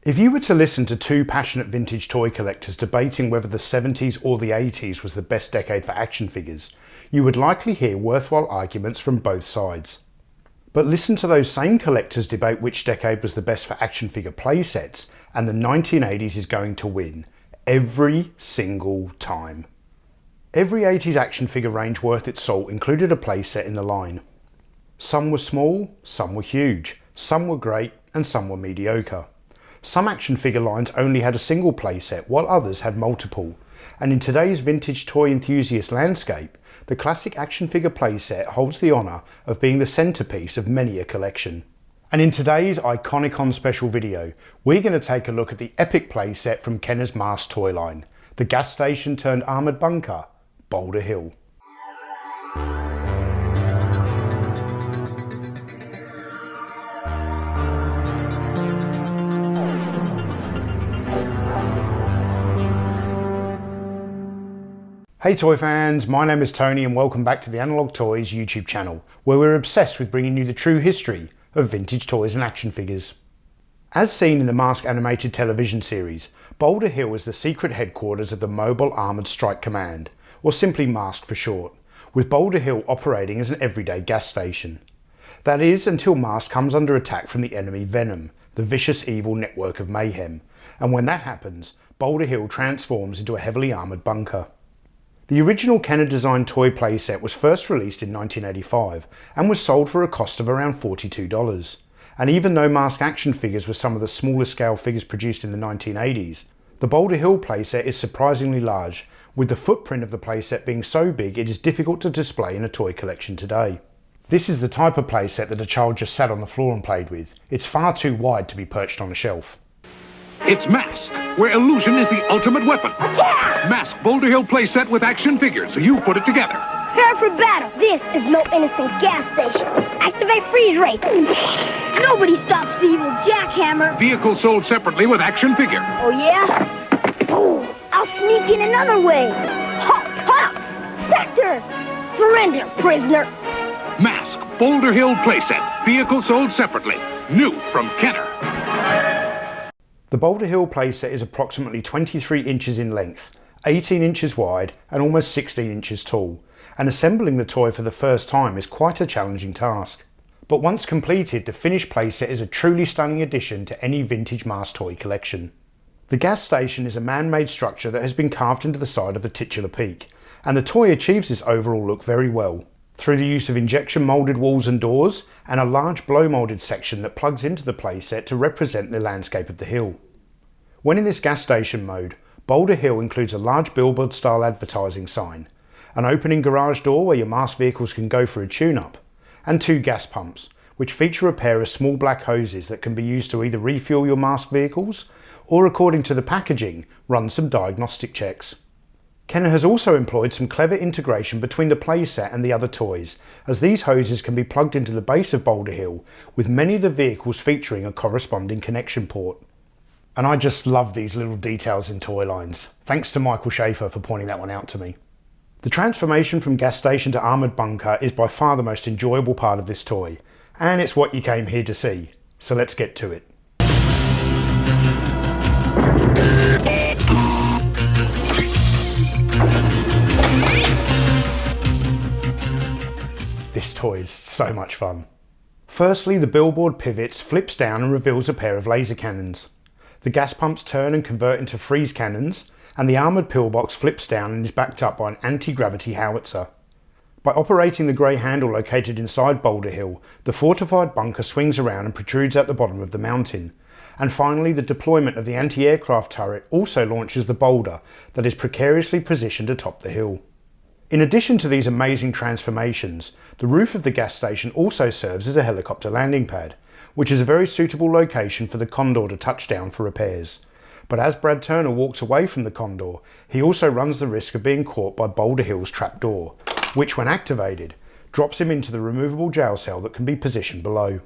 If you were to listen to two passionate vintage toy collectors debating whether the 70s or the 80s was the best decade for action figures, you would likely hear worthwhile arguments from both sides. But listen to those same collectors debate which decade was the best for action figure playsets, and the 1980s is going to win, every single time. Every 80s action figure range worth its salt included a playset in the line. Some were small, some were huge, some were great, and some were mediocre. Some action figure lines only had a single playset, while others had multiple. And in today's vintage toy enthusiast landscape, the classic action figure playset holds the honour of being the centrepiece of many a collection. And in today's Iconicon special video, we're going to take a look at the epic playset from Kenner's M.A.S.K toy line, the gas station turned armoured bunker, Boulder Hill. Hey toy fans, my name is Tony and welcome back to the Analog Toys YouTube channel, where we're obsessed with bringing you the true history of vintage toys and action figures. As seen in the M.A.S.K animated television series, Boulder Hill is the secret headquarters of the Mobile Armoured Strike Command, or simply M.A.S.K for short, with Boulder Hill operating as an everyday gas station. That is, until M.A.S.K comes under attack from the enemy Venom, the vicious evil network of mayhem, and when that happens, Boulder Hill transforms into a heavily armoured bunker. The original Kenner designed toy playset was first released in 1985 and was sold for a cost of around $42. And even though M.A.S.K action figures were some of the smallest scale figures produced in the 1980s, the Boulder Hill playset is surprisingly large, with the footprint of the playset being so big it is difficult to display in a toy collection today. This is the type of playset that a child just sat on the floor and played with. It's far too wide to be perched on a shelf. It's M.A.S.K, where illusion is the ultimate weapon. Yeah! M.A.S.K Boulder Hill playset with action figures, so you put it together. Prepare for battle. This is no innocent gas station. Activate freeze rate. Nobody stops the evil jackhammer. Vehicle sold separately with action figure. Oh, yeah? Oh, I'll sneak in another way. Hop, hop! Sector! Surrender, prisoner. M.A.S.K Boulder Hill playset. Vehicle sold separately. New from Kenner. The Boulder Hill playset is approximately 23 inches in length, 18 inches wide and almost 16 inches tall, and assembling the toy for the first time is quite a challenging task. But once completed, the finished playset is a truly stunning addition to any vintage M.A.S.K toy collection. The gas station is a man-made structure that has been carved into the side of the titular peak, and the toy achieves this overall look very well, through the use of injection moulded walls and doors, and a large blow moulded section that plugs into the playset to represent the landscape of the hill. When in this gas station mode, Boulder Hill includes a large billboard style advertising sign, an opening garage door where your M.A.S.K vehicles can go for a tune-up, and two gas pumps, which feature a pair of small black hoses that can be used to either refuel your M.A.S.K vehicles, or according to the packaging, run some diagnostic checks. Kenner has also employed some clever integration between the playset and the other toys, as these hoses can be plugged into the base of Boulder Hill, with many of the vehicles featuring a corresponding connection port. And I just love these little details in toy lines. Thanks to Michael Schaefer for pointing that one out to me. The transformation from gas station to armoured bunker is by far the most enjoyable part of this toy, and it's what you came here to see. So let's get to it. This toy is so much fun. Firstly, the billboard pivots, flips down and reveals a pair of laser cannons. The gas pumps turn and convert into freeze cannons, and the armoured pillbox flips down and is backed up by an anti-gravity howitzer. By operating the grey handle located inside Boulder Hill, the fortified bunker swings around and protrudes at the bottom of the mountain. And finally, the deployment of the anti-aircraft turret also launches the boulder that is precariously positioned atop the hill. In addition to these amazing transformations, the roof of the gas station also serves as a helicopter landing pad, which is a very suitable location for the Condor to touch down for repairs. But as Brad Turner walks away from the Condor, he also runs the risk of being caught by Boulder Hill's trapdoor, which when activated, drops him into the removable jail cell that can be positioned below.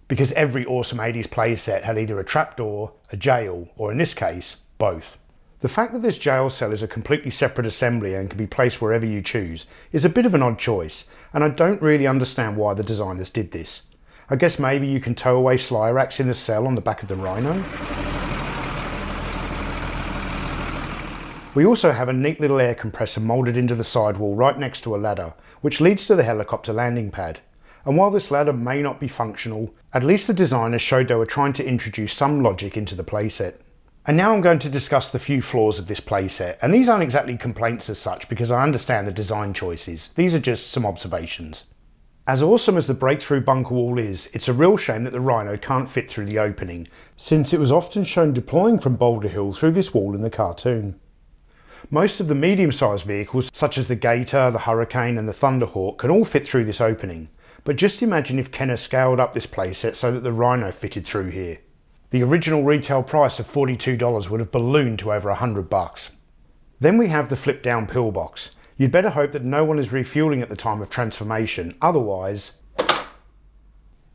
Because every awesome 80s playset had either a trapdoor, a jail, or in this case, both. The fact that this jail cell is a completely separate assembly and can be placed wherever you choose is a bit of an odd choice, and I don't really understand why the designers did this. I guess maybe you can tow away sly racks in the cell on the back of the Rhino? We also have a neat little air compressor moulded into the sidewall right next to a ladder, which leads to the helicopter landing pad. And while this ladder may not be functional, at least the designers showed they were trying to introduce some logic into the playset. And now I'm going to discuss the few flaws of this playset, and these aren't exactly complaints as such because I understand the design choices. These are just some observations. As awesome as the breakthrough bunker wall is, it's a real shame that the Rhino can't fit through the opening, since it was often shown deploying from Boulder Hill through this wall in the cartoon. Most of the medium-sized vehicles, such as the Gator, the Hurricane and the Thunderhawk, can all fit through this opening, but just imagine if Kenner scaled up this playset so that the Rhino fitted through here. The original retail price of $42 would have ballooned to over $100. Then we have the flip-down pillbox. You'd better hope that no one is refueling at the time of transformation, otherwise...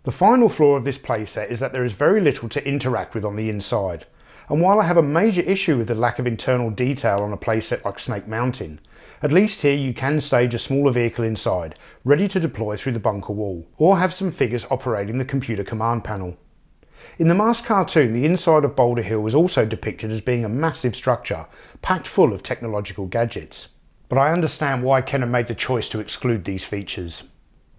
The final flaw of this playset is that there is very little to interact with on the inside. And while I have a major issue with the lack of internal detail on a playset like Snake Mountain, at least here you can stage a smaller vehicle inside, ready to deploy through the bunker wall, or have some figures operating the computer command panel. In the M.A.S.K cartoon, the inside of Boulder Hill was also depicted as being a massive structure, packed full of technological gadgets. But I understand why Kenner made the choice to exclude these features.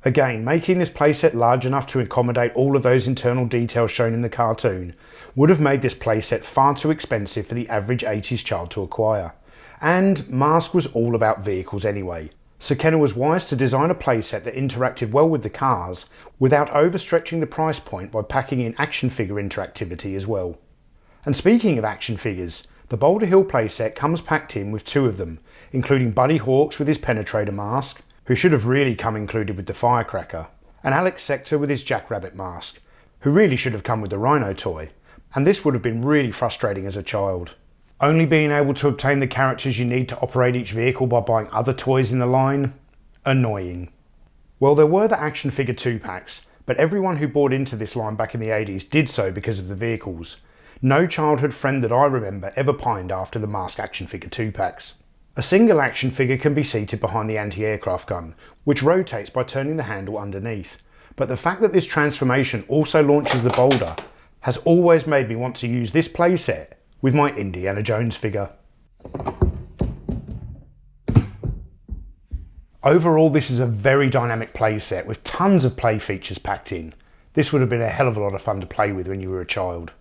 Again, making this playset large enough to accommodate all of those internal details shown in the cartoon would have made this playset far too expensive for the average 80s child to acquire. And M.A.S.K was all about vehicles anyway, so Kenner was wise to design a playset that interacted well with the cars without overstretching the price point by packing in action figure interactivity as well. And speaking of action figures, the Boulder Hill playset comes packed in with two of them, including Buddy Hawks with his penetrator mask, who should have really come included with the firecracker, and Alex Sector with his Jackrabbit mask, who really should have come with the Rhino toy, and this would have been really frustrating as a child. Only being able to obtain the characters you need to operate each vehicle by buying other toys in the line? Annoying. Well, there were the action figure 2-packs, but everyone who bought into this line back in the 80s did so because of the vehicles. No childhood friend that I remember ever pined after the M.A.S.K action figure 2-packs. A single action figure can be seated behind the anti-aircraft gun, which rotates by turning the handle underneath. But the fact that this transformation also launches the Boulder has always made me want to use this playset with my Indiana Jones figure. Overall, this is a very dynamic playset with tons of play features packed in. This would have been a hell of a lot of fun to play with when you were a child.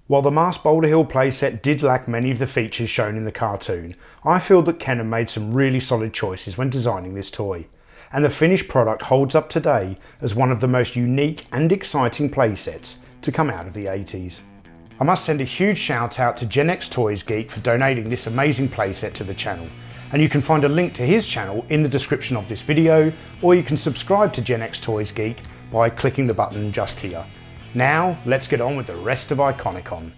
While the M.A.S.K Boulder Hill playset did lack many of the features shown in the cartoon, I feel that Kenner made some really solid choices when designing this toy, and the finished product holds up today as one of the most unique and exciting playsets to come out of the 80s. I must send a huge shout out to Gen X Toys Geek for donating this amazing playset to the channel, and you can find a link to his channel in the description of this video, or you can subscribe to Gen X Toys Geek by clicking the button just here. Now, let's get on with the rest of Iconicon.